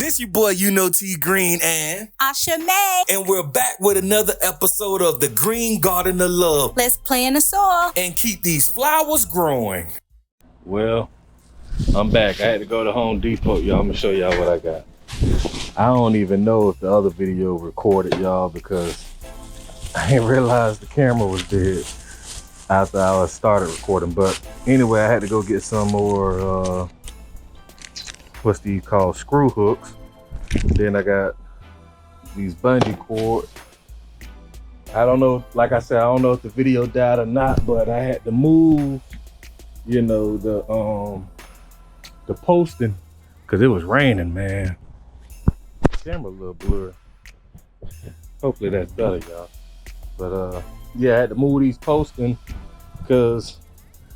This your boy, T Green and Asha May. And we're back with another episode of the Green Garden of Love. Let's play in the soil and keep these flowers growing. Well, I'm back. I had to go to Home Depot, y'all. I'm gonna show y'all what I got. I don't even know if the other video recorded, y'all, because I didn't realize the camera was dead after I started recording. But anyway, I had to go get some more what's these called, screw hooks. Then I got these bungee cords. I don't know, like I said, I don't know if the video died or not, but I had to move, you know, the posting because it was raining, man. Camera a little blurry. Hopefully that's better, y'all. But yeah, I had to move these posting because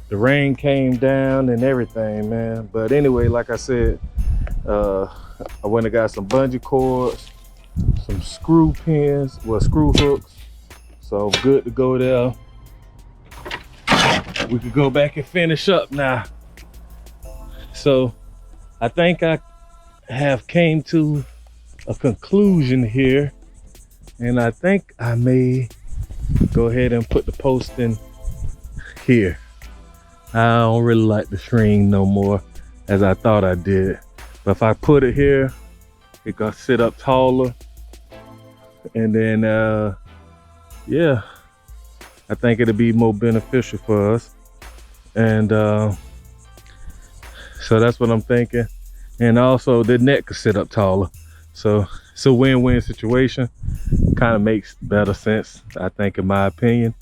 the rain came down and everything, man. But anyway, like I said, I went and got some bungee cords, some screw pins, well, screw hooks. So I'm good to go there. We could go back and finish up now. So I think I have came to a conclusion here, and I think I may go ahead and put the post in here. I don't really like the string no more as I thought I did. But if I put it here, it gonna sit up taller. And then yeah, I think it'll be more beneficial for us. And so that's what I'm thinking. And also the neck could sit up taller. So it's a win-win situation. Kind of makes better sense, I think, in my opinion.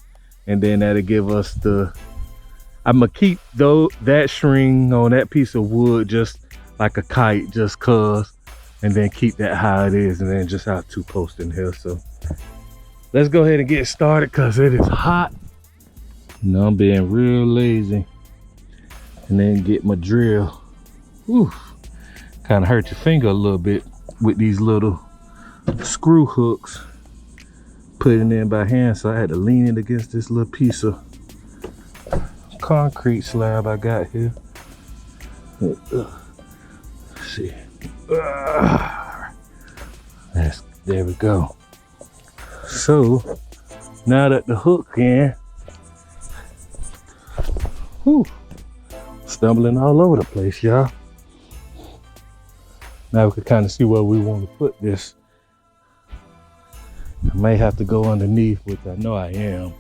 And then that'll give us I'm gonna keep that string on that piece of wood just like a kite, just cause, and then keep that how it is, and then just have two posts in here. So let's go ahead and get started because it is hot. You know, I'm being real lazy. And then get my drill. Whew. Kind of hurt your finger a little bit with these little screw hooks. Putting in by hand, so I had to lean it against this little piece of concrete slab I got here. Let's see. There we go. So now that the hook in, whew, stumbling all over the place, y'all. Now we can kind of see where we want to put this. I may have to go underneath, which I know I am.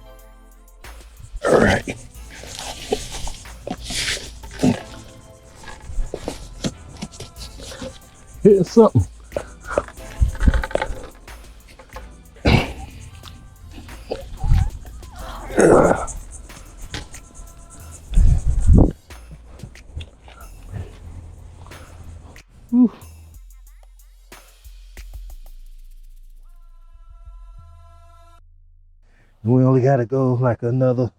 All right. Hitting something. Whew. We only got to go like another .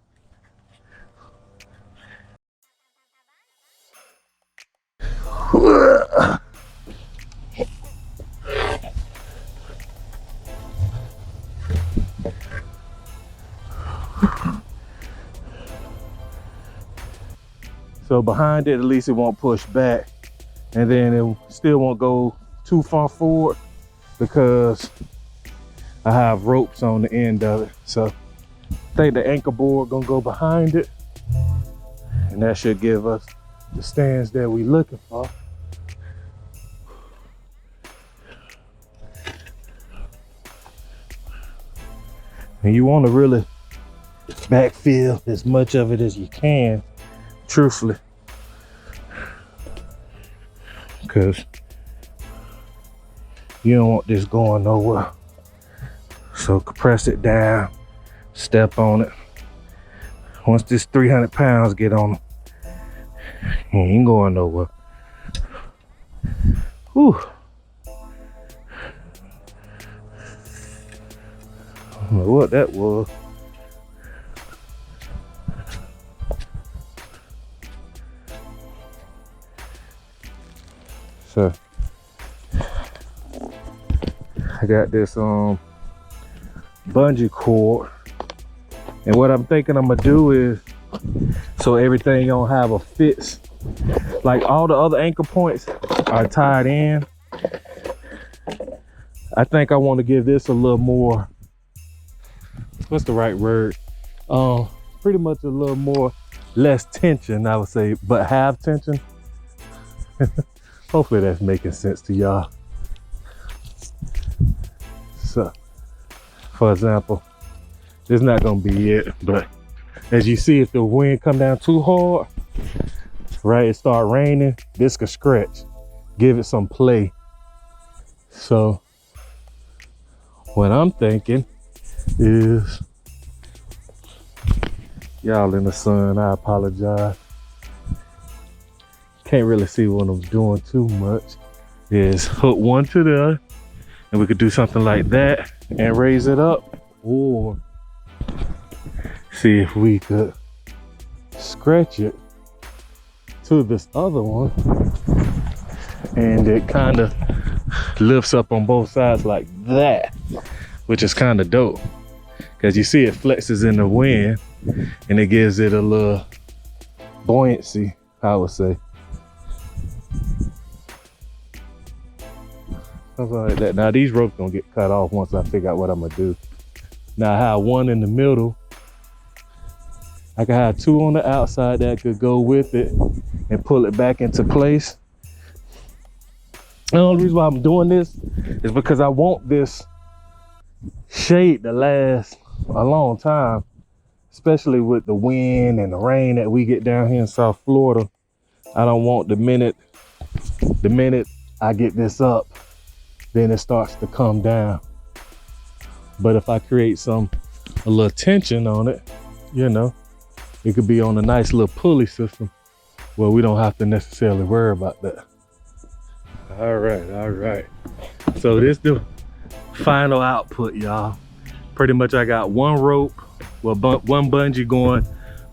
So behind it, at least it won't push back, and then it still won't go too far forward because I have ropes on the end of it. So I think the anchor board gonna go behind it, and that should give us the stands that we looking for. And you want to really backfill as much of it as you can, truthfully, because you don't want this going nowhere. So compress it down, step on it. Once this 300 pounds get on it, he ain't going nowhere. Whew. I don't know what that was. So I got this bungee cord, and what I'm thinking I'm gonna do is, so everything don't have a fix, like all the other anchor points are tied in, I think I want to give this a little more, what's the right word? Pretty much a little more, less tension, I would say, but have tension. Hopefully that's making sense to y'all. So, for example, it's not gonna be it, but as you see, if the wind come down too hard, right, it start raining, this could scratch. Give it some play. So what I'm thinking is, y'all in the sun, I apologize. Can't really see what I'm doing too much. Is hook one to the other, and we could do something like that and raise it up, or see if we could scratch it to this other one, and it kind of lifts up on both sides like that, which is kind of dope, because you see it flexes in the wind and it gives it a little buoyancy, I would say. Something like that. Now these ropes gonna get cut off once I figure out what I'm gonna do. Now I have one in the middle. I can have two on the outside that could go with it and pull it back into place. The only reason why I'm doing this is because I want this shade to last a long time, especially with the wind and the rain that we get down here in South Florida. I don't want the minute I get this up, then it starts to come down. But if I create a little tension on it, you know, it could be on a nice little pulley system where we don't have to necessarily worry about that. All right. So this the final output, y'all. Pretty much I got one rope, well, one bungee going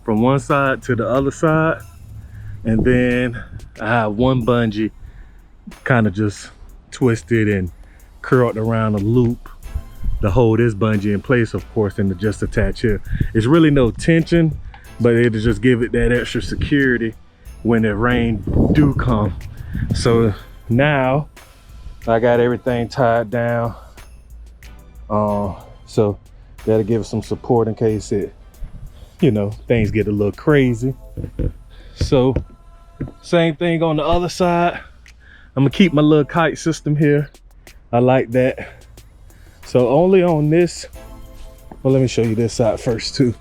from one side to the other side. And then I have one bungee kind of just twisted and curled around a loop to hold this bungee in place, of course, and to just attach here. It's really no tension, but it'll just give it that extra security when the rain do come. So now I got everything tied down. So that'll give it some support in case it, you know, things get a little crazy. So same thing on the other side. I'm gonna keep my little kite system here. I like that. So only on this, well, let me show you this side first too.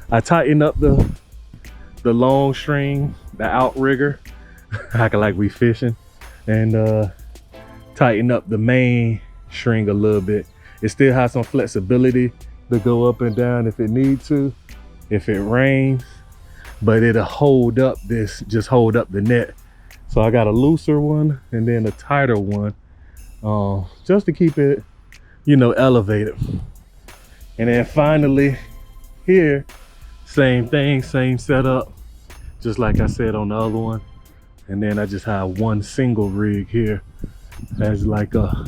I tighten up the long string, the outrigger, acting like we fishing, and tighten up the main string a little bit. It still has some flexibility to go up and down if it needs to, if it rains, but it'll hold up this, just hold up the net. So I got a looser one and then a tighter one, just to keep it, you know, elevated. And then finally here, same thing, same setup, just like I said on the other one. And then I just have one single rig here as like a,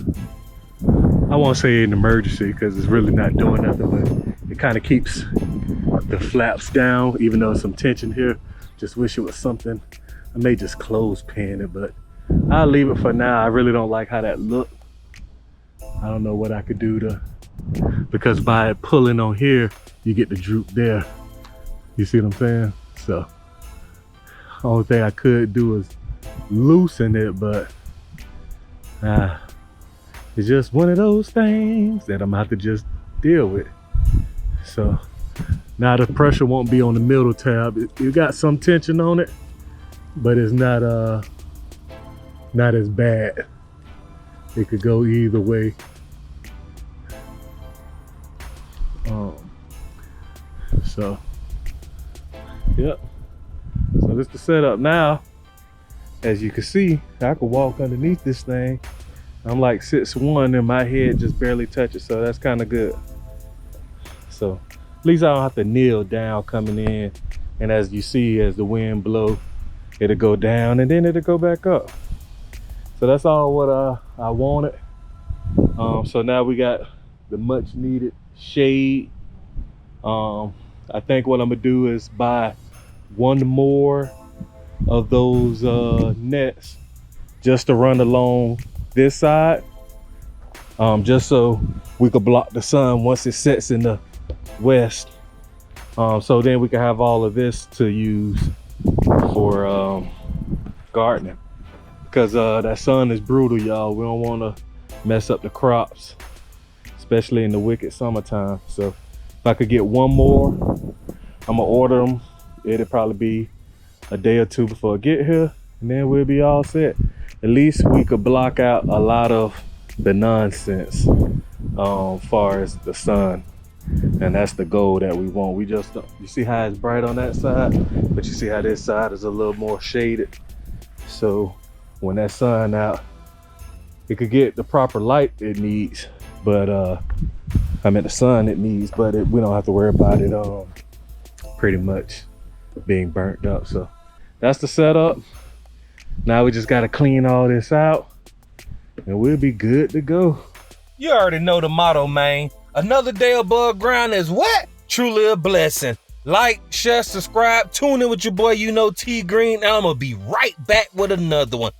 I won't say an emergency because it's really not doing nothing, but it kind of keeps the flaps down, even though there's some tension here. Just wish it was something. I may just clothespin it, but I'll leave it for now. I really don't like how that looked. I don't know what I could do to, because by pulling on here, you get the droop there. You see what I'm saying? So, only thing I could do is loosen it, but it's just one of those things that I'm gonna have to just deal with. So now the pressure won't be on the middle tab. You got some tension on it, but it's not as bad. It could go either way. So yep. So this is the setup now. As you can see, I can walk underneath this thing. I'm like 6'1" and my head just barely touches, so that's kind of good. So at least I don't have to kneel down coming in. And as you see, as the wind blow, it'll go down and then it'll go back up. So that's all what I wanted. So now we got the much needed shade. I think what I'm gonna do is buy one more of those nets just to run along this side, just so we could block the sun once it sets in the west. So then we can have all of this to use for gardening, because that sun is brutal, y'all. We don't want to mess up the crops, especially in the wicked summertime. So if I could get one more, I'm gonna order them. It'll probably be a day or two before I get here, and then we'll be all set. At least we could block out a lot of the nonsense far as the sun, and that's the goal that we want. We just, you see how it's bright on that side, but you see how this side is a little more shaded. So when that sun out, it could get the proper light it needs, but I mean the sun it needs, but we don't have to worry about it pretty much being burnt up. So that's the setup. Now we just got to clean all this out and we'll be good to go. You already know the motto, man. Another day above ground is what? Truly a blessing. Like, share, subscribe, tune in with your boy, T Green, and I'm gonna be right back with another one.